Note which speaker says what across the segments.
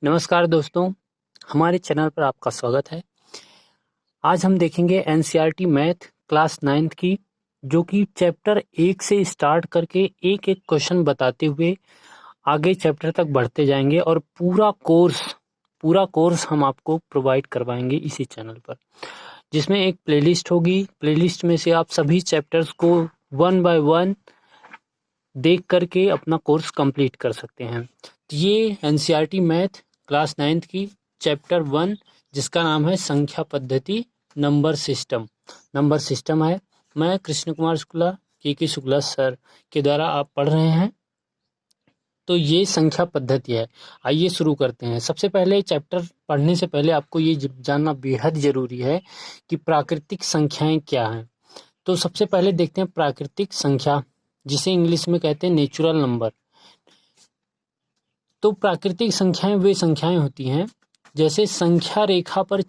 Speaker 1: नमस्कार दोस्तों, हमारे चैनल पर आपका स्वागत है। आज हम देखेंगे एनसीईआरटी मैथ क्लास 9th की, जो कि चैप्टर 1 से स्टार्ट करके एक एक क्वेश्चन बताते हुए आगे चैप्टर तक बढ़ते जाएंगे और पूरा कोर्स हम आपको प्रोवाइड करवाएंगे इसी चैनल पर, जिसमें एक प्लेलिस्ट होगी। प्लेलिस्ट में से आप सभी चैप्टर्स को 1 बाय 1 देख करके अपना कोर्स कंप्लीट कर सकते हैं। ये एनसीईआरटी मैथ क्लास 9th की चैप्टर 1, जिसका नाम है संख्या पद्धति नंबर सिस्टम है। मैं कृष्ण कुमार शुक्ला, के शुक्ला सर के द्वारा आप पढ़ रहे हैं। तो ये संख्या पद्धति है। आइए शुरू करते हैं। सबसे पहले चैप्टर पढ़ने से पहले आपको ये जानना बेहद जरूरी है कि प्राकृतिक संख्याएं क्या हैं। तो सबसे पहले देखते हैं प्राकृतिक संख्या, जिसे इंग्लिश में कहते हैं नेचुरल नंबर। तो प्राकृतिक संख्याएं वे संख्याएं होती हैं जैसे संख्या रेखा पर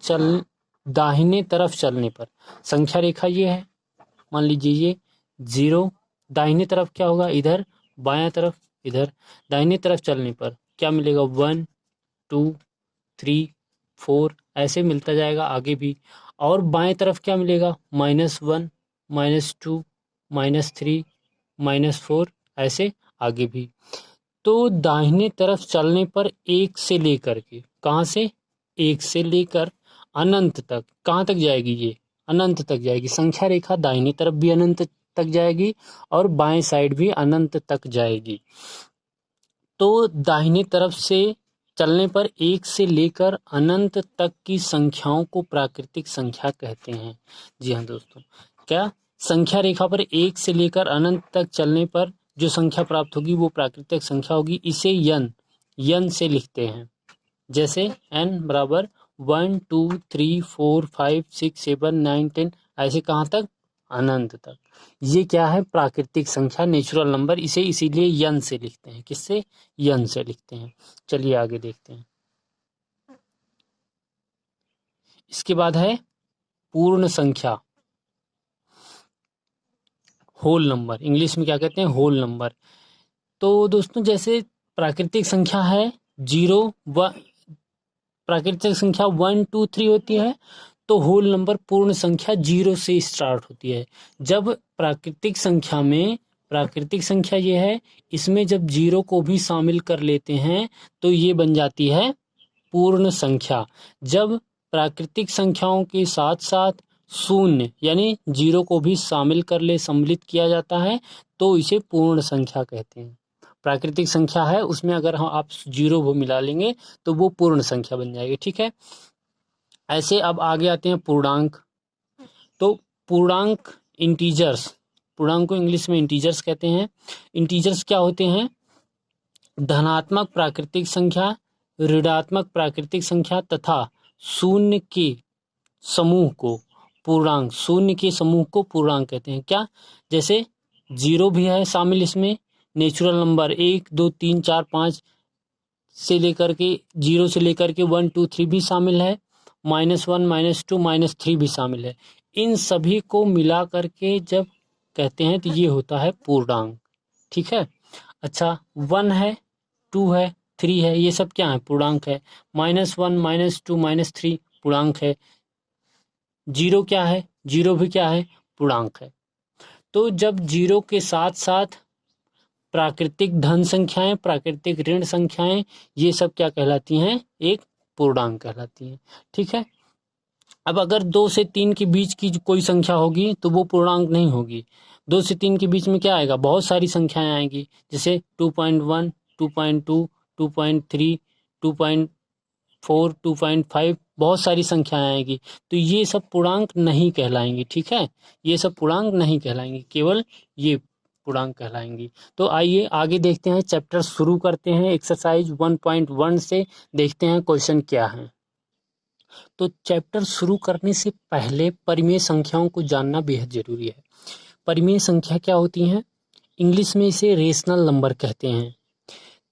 Speaker 1: दाहिने तरफ चलने पर। संख्या रेखा ये है, मान लीजिए ये 0, दाहिने तरफ क्या होगा, इधर, बायां तरफ इधर। दाहिने तरफ चलने पर क्या मिलेगा, 1 2 3 4 ऐसे मिलता जाएगा आगे भी। और बाएं तरफ क्या मिलेगा, -1 -2 -3 -4 ऐसे आगे भी। तो दाहिने तरफ चलने पर 1 से लेकर के, कहाँ से, 1 से लेकर अनंत तक, कहाँ तक जाएगी, ये अनंत तक जाएगी। संख्या रेखा दाहिनी तरफ भी अनंत तक जाएगी और बाएं साइड भी अनंत तक जाएगी। तो दाहिने तरफ से चलने पर 1 से लेकर अनंत तक की संख्याओं को प्राकृतिक संख्या कहते हैं। जी हाँ दोस्तों, क्या संख्या रेखा पर 1 से लेकर अनंत तक चलने पर जो संख्या प्राप्त होगी वो प्राकृतिक संख्या होगी। इसे यन से लिखते हैं। जैसे n बराबर 1 2 3 4 5 6 7 9 10 ऐसे कहाँ तक, अनंत तक। ये क्या है, प्राकृतिक संख्या, नेचुरल नंबर। इसे इसीलिए यन से लिखते हैं। किससे, यन से लिखते हैं। चलिए आगे देखते हैं। इसके बाद है पूर्ण संख्या, होल नंबर। इंग्लिश में क्या कहते हैं, होल नंबर। तो दोस्तों जैसे प्राकृतिक संख्या है 0 प्राकृतिक संख्या 1 2 3 होती है, तो होल नंबर पूर्ण संख्या 0 से स्टार्ट होती है। जब प्राकृतिक संख्या ये है, इसमें जब 0 को भी शामिल कर लेते हैं तो ये बन जाती है पूर्ण संख्या। जब प्राकृतिक संख्याओं के साथ साथ शून्य यानी 0 को भी शामिल कर ले, सम्मिलित किया जाता है, तो इसे पूर्ण संख्या कहते हैं। प्राकृतिक संख्या है, उसमें अगर आप 0 वो मिला लेंगे तो वो पूर्ण संख्या बन जाएगी। ठीक है। ऐसे अब आगे आते हैं पूर्णांक। तो पूर्णांक पूर्णांक को इंग्लिश में इंटीजर्स कहते हैं। इंटीजर्स क्या होते हैं, धनात्मक प्राकृतिक संख्या, ऋणात्मक प्राकृतिक संख्या तथा शून्य के समूह को पूर्णांक कहते हैं। क्या, जैसे 0 भी है शामिल इसमें, नेचुरल नंबर 1 2 3 4 5 से लेकर के 0 से लेकर के 1 2 3 भी शामिल है, -1 -2 -3 भी शामिल है। इन सभी को मिला करके जब कहते हैं तो ये होता है पूर्णांक। ठीक है। अच्छा, 1 है, 2 है, 3 है, ये सब क्या है, पूर्णांक है। -1 -2 -3 पूर्णांक है। 0 क्या है, 0 भी क्या है, पूर्णांक है। तो जब 0 के साथ साथ प्राकृतिक धन संख्याएं, प्राकृतिक ऋण संख्याएं, ये सब क्या कहलाती हैं, एक पूर्णांक कहलाती हैं। ठीक है। अब अगर 2 से 3 के बीच की कोई संख्या होगी तो वो पूर्णांक नहीं होगी। 2 से 3 के बीच में क्या आएगा, बहुत सारी संख्याएं आएंगी, जैसे 2.1 2.2 2.3 2.4 2.5 बहुत सारी संख्याएं आएंगी। तो ये सब पूर्णांक नहीं कहलाएंगी। ठीक है, ये सब पूर्णांक नहीं कहलाएंगी, केवल ये पूर्णांक कहलाएंगी। तो आइए आगे देखते हैं, चैप्टर शुरू करते हैं। एक्सरसाइज 1.1 से देखते हैं क्वेश्चन क्या है। तो चैप्टर शुरू करने से पहले परिमेय संख्याओं को जानना बेहद जरूरी है। परिमेय संख्या क्या होती हैं, इंग्लिश में इसे रेशनल नंबर कहते हैं।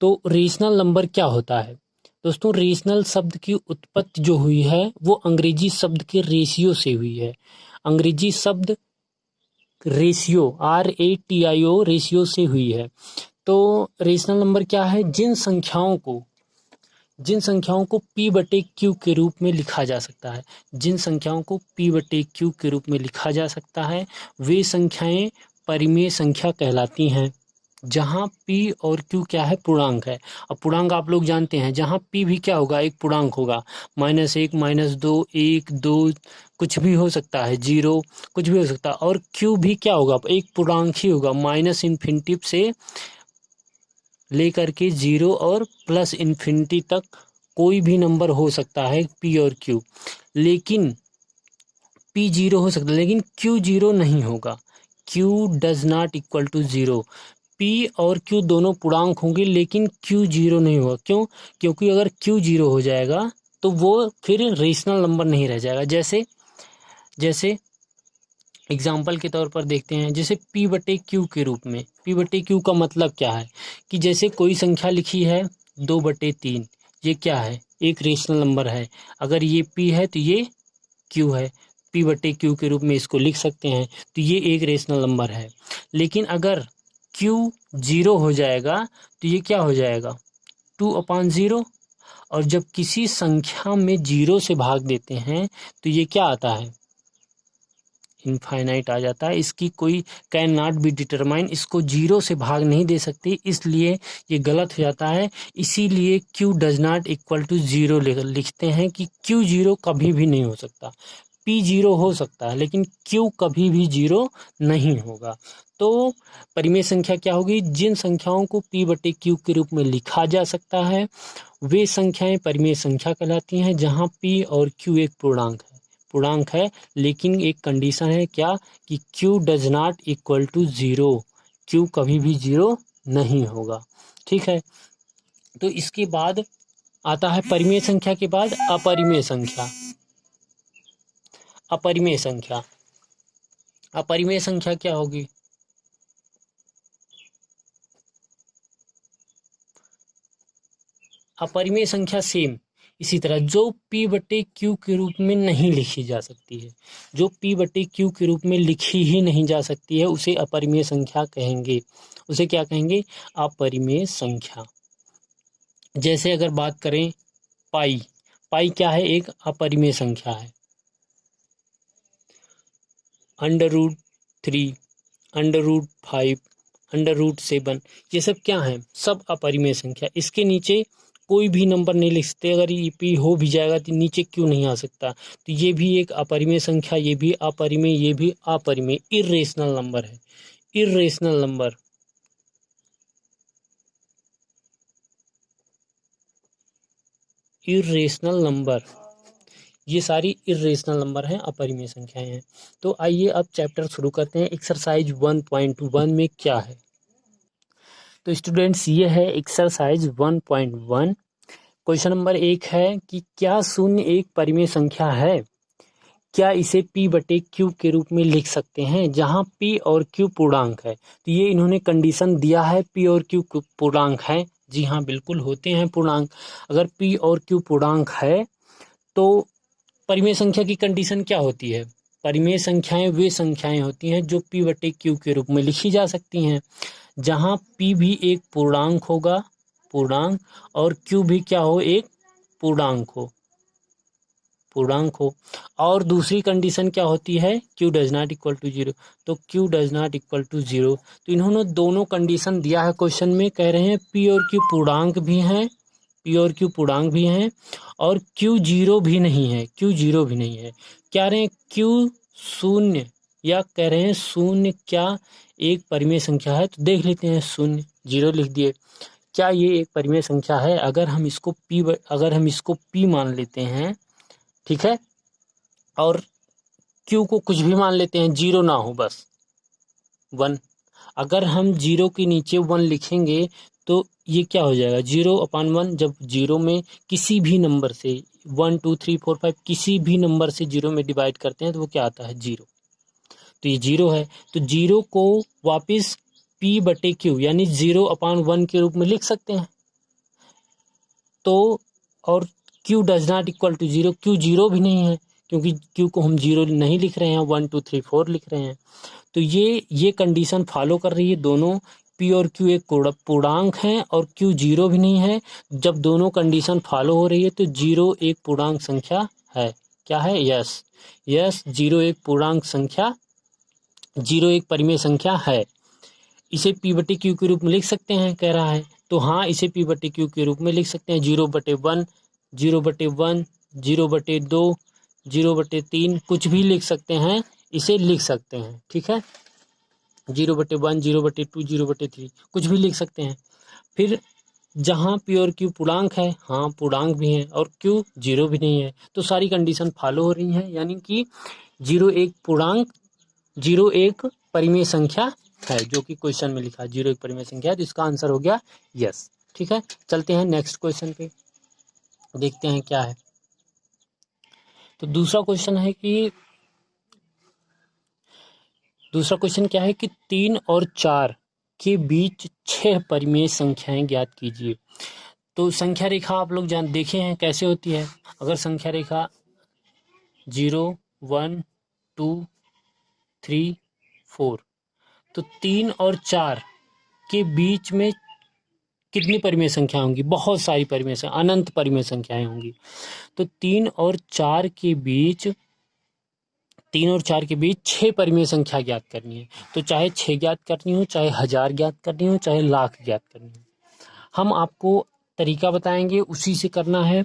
Speaker 1: तो रेशनल नंबर क्या होता है दोस्तों, रेशनल शब्द की उत्पत्ति जो हुई है वो अंग्रेजी शब्द के रेशियो से हुई है। अंग्रेजी शब्द रेशियो, RATIO, रेशियो से हुई है। तो रेशनल नंबर क्या है, जिन संख्याओं को जिन संख्याओं को p बटे q के रूप में लिखा जा सकता है, जिन संख्याओं को p बटे q के रूप में लिखा जा सकता है वे संख्याएं परिमेय संख्या कहलाती हैं, जहां p और q क्या है, पूर्णांक है। अब पूर्णांक आप लोग जानते हैं, जहां p भी क्या होगा, एक पूर्णांक होगा, -1 -2 1 2 कुछ भी हो सकता है, 0 कुछ भी हो सकता है, और q भी क्या होगा, एक पूर्णांक ही होगा, -इन्फिनिटी से लेकर के 0 और +इन्फिनिटी तक कोई भी नंबर हो सकता है p और q, लेकिन p 0 हो सकता है लेकिन q 0 नहीं होगा। q does not equal to 0। p और q दोनों पूर्णांक होंगे लेकिन q 0 नहीं होगा। क्यों? क्योंकि अगर q 0 हो जाएगा तो वो फिर रेशनल नंबर नहीं रह जाएगा। जैसे एग्जाम्पल के तौर पर देखते हैं, जैसे p बटे q के रूप में। p बटे q का मतलब क्या है कि जैसे कोई संख्या लिखी है 2/3, ये क्या है, एक रेशनल नंबर है। अगर ये p है तो ये q है, p बटे q के रूप में इसको लिख सकते हैं, तो ये एक रेशनल नंबर है। लेकिन अगर q 0 हो जाएगा तो ये क्या हो जाएगा, 2/0। और जब किसी संख्या में 0 से भाग देते हैं तो ये क्या आता है, इनफाइनाइट आ जाता है। इसकी कोई कैन नॉट बी डिटरमाइन, इसको 0 से भाग नहीं दे सकते, इसलिए ये गलत हो जाता है। इसीलिए q does not equal to 0 लिखते हैं कि q 0 कभी भी नहीं हो सकता। p 0 हो सकता है लेकिन q कभी भी 0 नहीं होगा। तो परिमेय संख्या क्या होगी, जिन संख्याओं को p बटे q के रूप में लिखा जा सकता है वे संख्याएं परिमेय संख्या कहलाती हैं, जहां p और q एक पूर्णांक है, लेकिन एक कंडीशन है क्या, कि q does not equal to 0, q कभी भी 0 नहीं होगा। ठीक है, तो इसके बाद आता है परिमेय संख्या के बाद अपरिमेय संख्या। अपरिमेय संख्या, अपरिमेय संख्या क्या होगी, अपरिमेय संख्या सेम इसी तरह, जो p बटे q के रूप में नहीं लिखी जा सकती है, जो p बटे q के रूप में लिखी ही नहीं जा सकती है उसे अपरिमेय संख्या कहेंगे। उसे क्या कहेंगे, अपरिमेय संख्या। जैसे अगर बात करें पाई, पाई क्या है, एक अपरिमेय संख्या है। √3, √5, √7, ये सब क्या है, सब अपरिमेय संख्या। इसके नीचे कोई भी नंबर नहीं लिख सकते, अगर ये p हो भी जाएगा तो नीचे क्यों नहीं आ सकता, तो ये भी एक अपरिमेय संख्या, ये भी अपरिमेय, ये भी अपरिमेय, इर्रेशनल नंबर है, इर्रेशनल नंबर। इर्रेशनल नंबर, ये सारी इर्रेशनल नंबर हैं, अपरिमेय संख्याएं हैं। तो आइए अब चैप्टर शुरू करते हैं। एक्सरसाइज 1.1 में क्या है, तो स्टूडेंट्स ये है एक्सरसाइज 1.1। क्वेश्चन नंबर 1 है कि क्या शून्य एक परिमेय संख्या है, क्या इसे p बटे q के रूप में लिख सकते हैं, जहां p और q पूर्णांक है। तो ये इन्होंने कंडीशन दिया है, p और q पूर्णांक है, जी हाँ बिल्कुल होते हैं पूर्णांक। अगर p और q पूर्णांक है तो परिमेय संख्या की कंडीशन क्या होती है, परिमेय संख्याएं वे संख्याएं होती हैं जो p बटे q के रूप में लिखी जा सकती हैं, जहां p भी एक पूर्णांक होगा, पूर्णांक, और q भी क्या हो, एक पूर्णांक हो। और दूसरी कंडीशन क्या होती है, q does not equal to 0, तो q does not equal to 0। तो इन्होंने दोनों कंडीशन दिया है क्वेश्चन में, कह रहे हैं p और q पूर्णांक भी हैं, p और q पूर्णांक भी हैं, और q 0 भी नहीं है, q 0 भी नहीं है। कह रहे हैं q शून्य, या कह रहे हैं शून्य क्या एक परिमेय संख्या है, तो देख लेते हैं, शून्य 0 लिख दिए, क्या ये एक परिमेय संख्या है। अगर हम इसको p मान लेते हैं, ठीक है, और q को कुछ भी मान लेते हैं, 0 ना हो, बस 1, अगर हम 0 के नीचे 1 लिखेंगे तो ये क्या हो जाएगा, 0/1। जब 0 में किसी भी नंबर से 1 2 3 4 5 किसी भी नंबर से 0 में डिवाइड करते हैं तो वो क्या आता है, 0। तो ये 0 है, तो 0 को वापस p बटे q यानी 0/1 के रूप में लिख सकते हैं। तो और q does not equal to 0, q 0 भी नहीं है, क्योंकि q को हम 0 नहीं लिख रहे हैं, 1 2 3 4 लिख रहे हैं। तो ये कंडीशन फॉलो कर रही है दोनों, P और Q एक पूर्णांक हैं और Q जीरो भी नहीं है, जब दोनों कंडीशन फॉलो हो रही है तो जीरो एक पूर्णांक संख्या है। क्या है? यस, यस, जीरो एक पूर्णांक संख्या, जीरो एक परिमेय संख्या है। इसे P/Q के रूप में लिख सकते हैं, कह रहा है, तो हाँ, इसे P/Q के रूप में लिख सकते हैं। 0/1, 0/1, 0/2, 0/3, कुछ भी लिख सकते हैं, इसे लिख सकते हैं, ठीक है। 0/1, 0/2, 0/3, कुछ भी लिख सकते हैं। फिर जहाँ P और Q पूर्णांक है, हाँ पूर्णांक भी हैं, और Q जीरो भी नहीं है, तो सारी कंडीशन फॉलो हो रही हैं, यानी कि जीरो एक पूर्णांक, जीरो एक परिमेय संख्या है, जो कि क्वेश्चन में लिखा है, जीरो एक परिमेय संख्या है, तो इसका आंसर हो गया यस। ठीक है, चलते हैं नेक्स्ट क्वेश्चन पे, देखते हैं क्या है। तो दूसरा क्वेश्चन क्या है कि 3 और 4 के बीच 6 परिमेय संख्याएं ज्ञात कीजिए। तो संख्या रेखा आप लोग देखे हैं कैसे होती है। अगर संख्या रेखा 0, 1, 2, 3, 4, तो 3 और 4 के बीच में कितनी परिमेय संख्या होंगी? बहुत सारी परिमेय संख्या, अनंत परिमेय संख्याएं होंगी। तो 3 और 4 के बीच 6 परिमेय संख्या ज्ञात करनी है। तो चाहे 6 ज्ञात करनी हो, चाहे 1000 ज्ञात करनी हो, चाहे लाख ज्ञात करनी हो, हम आपको तरीका बताएंगे, उसी से करना है।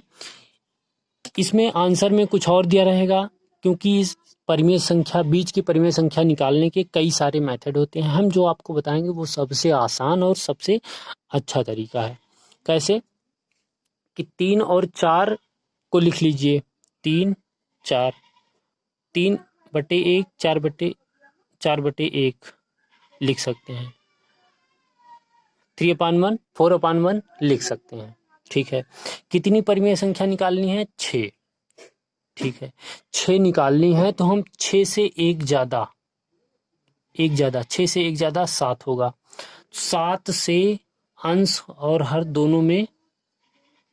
Speaker 1: इसमें आंसर में कुछ और दिया रहेगा, क्योंकि इस परिमेय संख्या, बीच की परिमेय संख्या निकालने के कई सारे मेथड होते हैं। हम जो आपको बताएंगे वो सबसे आसान और सबसे अच्छा तरीका है। कैसे? कि 3 और 4 को लिख लीजिए, 3, 4, 3/1, 4/1 लिख सकते हैं, 3/1, 4/1 लिख सकते हैं। ठीक है, कितनी परिमेय संख्या निकालनी है? 6। ठीक है, 6 निकालनी है, तो हम 6 से एक ज़्यादा 6 से एक ज़्यादा 7 होगा। 7 से अंश और हर दोनों में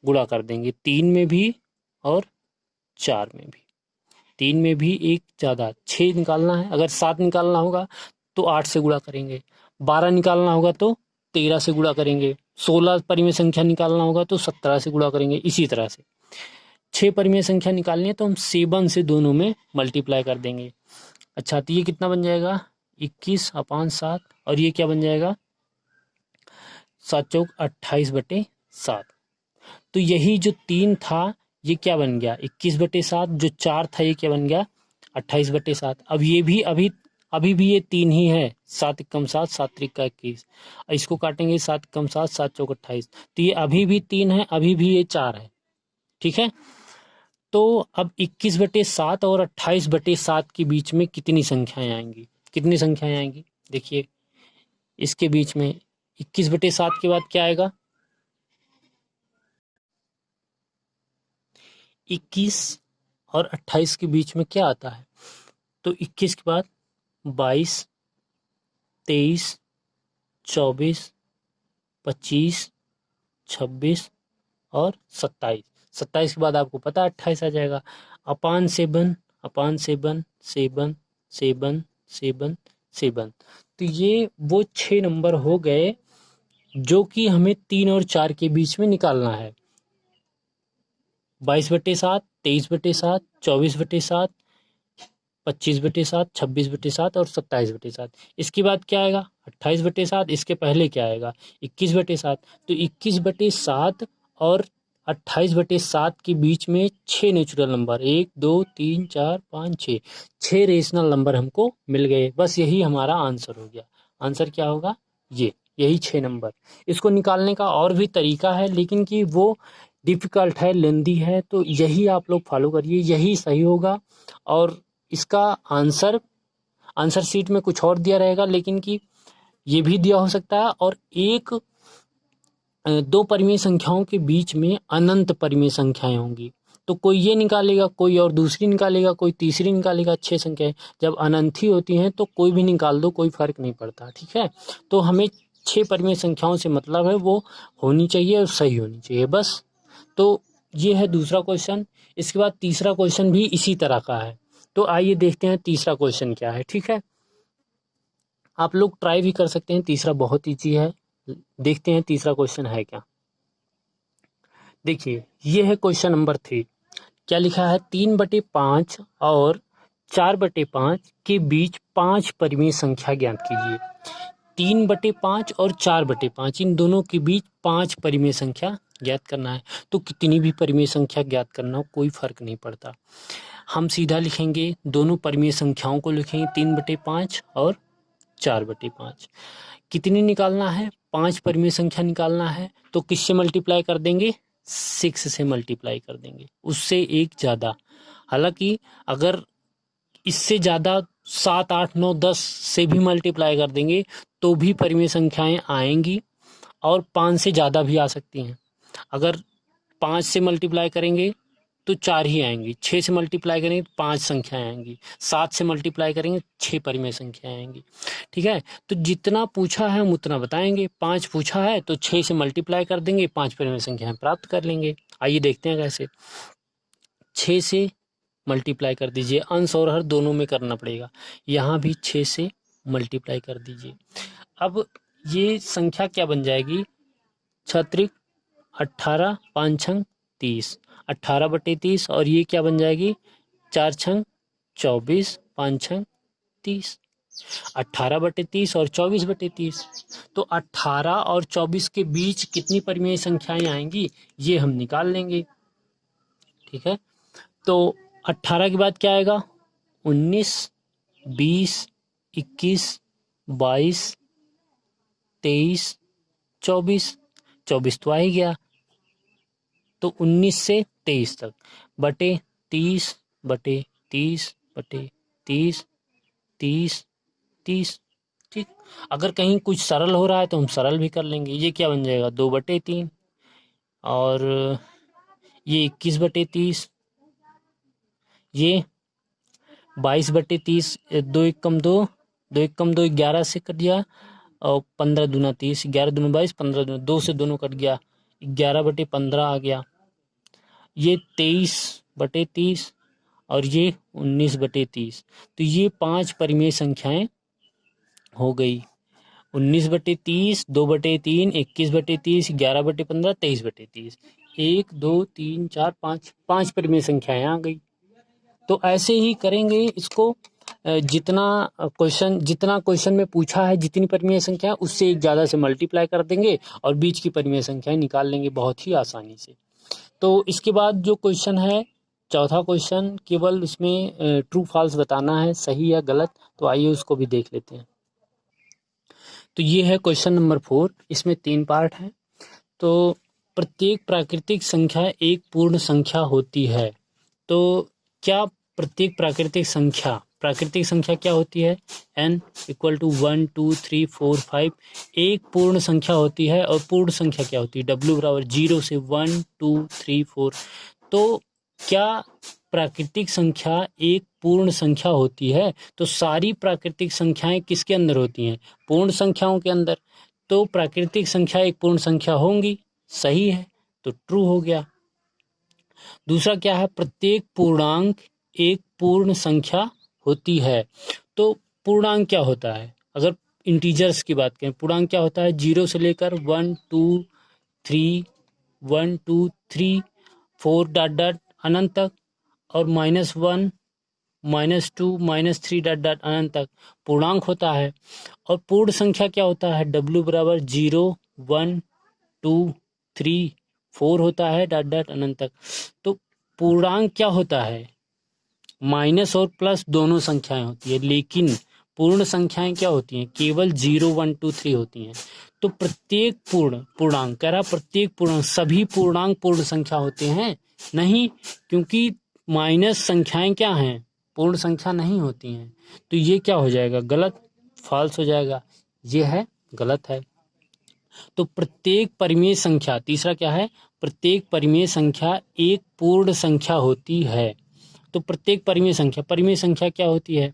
Speaker 1: गुणा कर देंगे, 3 में भी और 4 में भी। 3 में भी एक ज़्यादा 6 निकालना है। अगर 7 निकालना होगा तो 8 से गुणा करेंगे, 12 निकालना होगा तो 13 से गुणा करेंगे, 16 परिमेय संख्या निकालना होगा तो 17 से गुणा करेंगे। इसी तरह से 6 परिमेय संख्या निकालनी है तो हम 7 से दोनों में मल्टीप्लाई कर देंगे। अच्छा, तो ये कितना बन जाएगा? 21/7, और ये क्या बन जाएगा? 7 चौक 28/7। तो यही जो 3 था ये क्या बन गया? 21/7। जो 4 था ये क्या बन गया? 28/7। अब ये भी अभी भी ये 3 ही है, 7 एकम 7, 7 त्रिका 21। इसको काटेंगे, 7 एकम 7, 7 चौक 28, तो ये अभी भी 3 है, अभी भी ये 4 है। ठीक है, तो अब 21/7 और 28/7 के बीच में कितनी संख्याएं आएंगी? देखिए, इसके बीच में 21/7 के बाद क्या आएगा? 21 और 28 के बीच में क्या आता है? तो 21 के बाद 22, 23, 24, 25, 26 और 27। 27 के बाद आपको पता है 28 आ जाएगा। अपान 7, अपान 7, 7, 7, 7, 7। तो ये वो 6 नंबर हो गए जो कि हमें 3 और 4 के बीच में निकालना है। 22/7, 23/7, 24/7, 25/7, 26/7 और 27/7। इसके बाद क्या आएगा? 28/7। इसके पहले क्या आएगा? 21/7। तो 21/7 और 28/7 के बीच में 6 नेचुरल नंबर, 1, 2, 3, 4, 5, 6, 6 रेशनल नंबर हमको मिल गए। बस यही हमारा आंसर हो गया। आंसर क्या होगा? यही 6 नंबर। इसको निकालने का और भी तरीका है, लेकिन कि वो डिफ़िकल्ट है, लेंदी है, तो यही आप लोग फॉलो करिए, यही सही होगा। और इसका आंसर शीट में कुछ और दिया रहेगा, लेकिन कि ये भी दिया हो सकता है। और एक 2 परिमेय संख्याओं के बीच में अनंत परिमेय संख्याएं होंगी, तो कोई ये निकालेगा, कोई और दूसरी निकालेगा, कोई तीसरी निकालेगा। 6 संख्याएं जब अनंत ही होती हैं तो कोई भी निकाल दो, कोई फर्क नहीं पड़ता। ठीक है, तो हमें 6 परिमेय संख्याओं से मतलब है वो होनी चाहिए और सही होनी चाहिए, बस। तो ये है दूसरा क्वेश्चन। इसके बाद तीसरा क्वेश्चन भी इसी तरह का है। तो आइए देखते हैं तीसरा क्वेश्चन क्या है। ठीक है, आप लोग ट्राई भी कर सकते हैं। तीसरा बहुत ईजी है, देखते हैं तीसरा क्वेश्चन है क्या। देखिए ये है क्वेश्चन नंबर 3। क्या लिखा है, 3/5 और 4/5 के बीच 5 परिमेय संख्या ज्ञात कीजिए। 3/5 और 4/5 इन दोनों के बीच 5 परिमेय संख्या ज्ञात करना है। तो कितनी भी परिमेय संख्या ज्ञात करना हो, कोई फर्क नहीं पड़ता। हम सीधा लिखेंगे, दोनों परिमेय संख्याओं को लिखेंगे 3/5 और 4/5। कितनी निकालना है, 5 परिमेय संख्या निकालना है। तो किससे मल्टीप्लाई कर देंगे, 6 से मल्टीप्लाई कर देंगे, उससे एक ज़्यादा। हालांकि अगर इससे ज़्यादा 7, 8, 9, 10 से भी मल्टीप्लाई कर देंगे तो भी परिमेय संख्याएं आएंगी, और 5 से ज़्यादा भी आ सकती हैं। अगर 5 से मल्टीप्लाई करेंगे तो 4 ही आएंगी, 6 से मल्टीप्लाई करेंगे तो 5 संख्याएं आएंगी, 7 से मल्टीप्लाई करेंगे 6 परिमेय संख्याएं आएंगी। ठीक है, तो जितना पूछा है हम उतना बताएंगे। 5 पूछा है तो 6 से मल्टीप्लाई कर देंगे, 5 परिमेय संख्याएं प्राप्त कर लेंगे। आइए देखते हैं कैसे। 6 से मल्टीप्लाई कर दीजिए, अंश और हर दोनों में करना पड़ेगा। यहाँ भी 6 से मल्टीप्लाई कर दीजिए। अब ये संख्या क्या बन जाएगी, छत्रिक 18, 5 छंग 30, 18/30, और ये क्या बन जाएगी, 4 छंग 24, 5 छंग 30, 18/30 और 24/30। तो 18 और 24 के बीच कितनी परिमेय संख्याएं आएंगी, ये हम निकाल लेंगे। ठीक है, तो 18 के बाद क्या आएगा, 19, 20, 21, 22, 23, 24। 24 तो आ ही गया, तो 19 से 23 तक बटे 30 बटे 30 बटे 30, 30, 30। ठीक, अगर कहीं कुछ सरल हो रहा है तो हम सरल भी कर लेंगे। ये क्या बन जाएगा, 2/3, और ये 21/30, ये 22/30, 2 एकम 2, 2 एकम 2, 11 से कट गया, और 15 दूना 30, 11 दूना 22, 15 दूना 2 से दोनों कट गया, 11/15 आ गया। ये 23/30 और ये 19/30। तो ये 5 परिमेय संख्याएं हो गई। 19/30, 2/3, 21/30, 11/15, 23/30। 1, 2, 3, 4, 5, 5 परिमेय संख्याएं आ गई। तो ऐसे ही करेंगे इसको। जितना क्वेश्चन में पूछा है, जितनी परिमेय संख्या उससे एक ज़्यादा से मल्टीप्लाई कर देंगे और बीच की परिमेय संख्याएं निकाल लेंगे बहुत ही आसानी से। तो इसके बाद जो क्वेश्चन है, चौथा क्वेश्चन, केवल इसमें ट्रू फॉल्स बताना है, सही या गलत। तो आइए उसको भी देख लेते हैं। तो ये है क्वेश्चन नंबर 4। इसमें 3 पार्ट हैं। तो प्रत्येक प्राकृतिक संख्या एक पूर्ण संख्या होती है। तो क्या प्रत्येक प्राकृतिक संख्या क्या होती है, n = 1, 2, 3, 4, 5 एक पूर्ण संख्या होती है। और पूर्ण संख्या क्या होती है, w = 0 से 1, 2, 3, 4। तो क्या प्राकृतिक संख्या एक पूर्ण संख्या होती है, तो सारी प्राकृतिक संख्याएं किसके अंदर होती हैं, पूर्ण संख्याओं के अंदर। तो प्राकृतिक संख्या एक पूर्ण संख्या होंगी, सही है, तो ट्रू हो गया। दूसरा क्या है, प्रत्येक पूर्णांक एक पूर्ण संख्या होती है। तो पूर्णांक क्या होता है, अगर इंटीजर्स की बात करें, पूर्णांक क्या होता है, 0 से लेकर 1, 2, 3, 1, 2, 3, 4 डॉट डॉट अनंत तक, और -1, -2, -3 डॉट डॉट अनंत तक पूर्णांक होता है। और पूर्ण संख्या क्या होता है, w = 0, 1, 2, 3, 4 होता है डॉट डॉट अनंत तक। तो पूर्णांक क्या होता है, माइनस और प्लस दोनों संख्याएं होती है, लेकिन पूर्ण संख्याएं क्या होती हैं, केवल 0, 1, 2, 3 होती हैं। तो प्रत्येक पूर्णांक कह रहा, प्रत्येक पूर्णांक, सभी पूर्णांक पूर्ण संख्या होते हैं नहीं, क्योंकि माइनस संख्याएं क्या हैं, पूर्ण संख्या नहीं होती हैं। तो ये क्या हो जाएगा, गलत, फॉल्स हो जाएगा, ये है गलत है। तो प्रत्येक परिमेय संख्या, तीसरा क्या है, प्रत्येक परिमेय संख्या एक पूर्ण संख्या होती है। तो प्रत्येक परिमेय संख्या क्या होती है,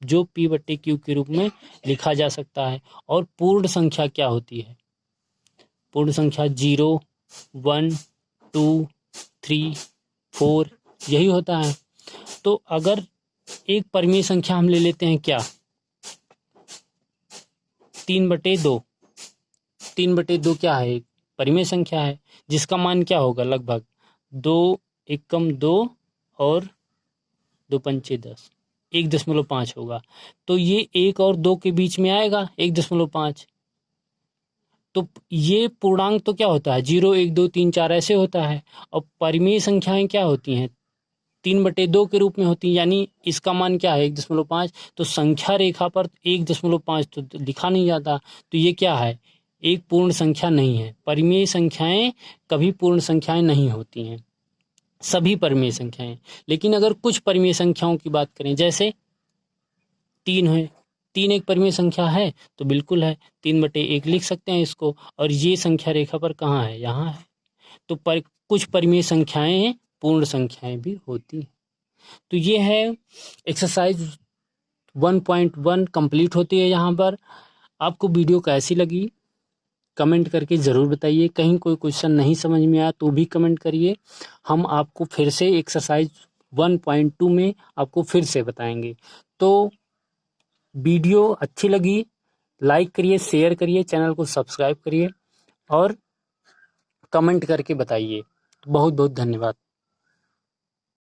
Speaker 1: जो p/q के रूप में लिखा जा सकता है। और पूर्ण संख्या क्या होती है, पूर्ण संख्या 0, 1, 2, 3, 4 यही होता है। तो अगर एक परिमेय संख्या हम ले लेते हैं क्या, 3/2। 3/2 क्या है? परिमेय संख्या है जिसका मान क्या होगा? लगभग 2 एकम 2 और 2 पंचे 10, 1.5 होगा। तो ये 1 और 2 के बीच में आएगा 1.5। तो ये पूर्णांक तो क्या होता है? 0 1 2 3 4 ऐसे होता है। और परिमेय संख्याएं क्या होती हैं? 3/2 के रूप में होती हैं, यानी इसका मान क्या है? 1.5। तो संख्या रेखा पर 1.5 तो लिखा नहीं जाता, तो ये क्या है? एक पूर्ण संख्या नहीं है। परिमेय संख्याएं कभी पूर्ण संख्याएं नहीं होती हैं, सभी परिमेय संख्याएं। लेकिन अगर कुछ परिमेय संख्याओं की बात करें, जैसे 3 है, 3 एक परिमेय संख्या है, तो बिल्कुल है, 3/1 लिख सकते हैं इसको। और ये संख्या रेखा पर कहाँ है? यहाँ है। तो कुछ परिमेय संख्याएं पूर्ण संख्याएं भी होती हैं। तो ये है एक्सरसाइज 1.1 कंप्लीट होती है यहाँ पर। आपको वीडियो कैसी लगी कमेंट करके ज़रूर बताइए। कहीं कोई क्वेश्चन नहीं समझ में आया तो भी कमेंट करिए, हम आपको फिर से एक्सरसाइज 1.2 में आपको फिर से बताएंगे। तो वीडियो अच्छी लगी लाइक करिए, शेयर करिए, चैनल को सब्सक्राइब करिए और कमेंट करके बताइए। बहुत बहुत धन्यवाद।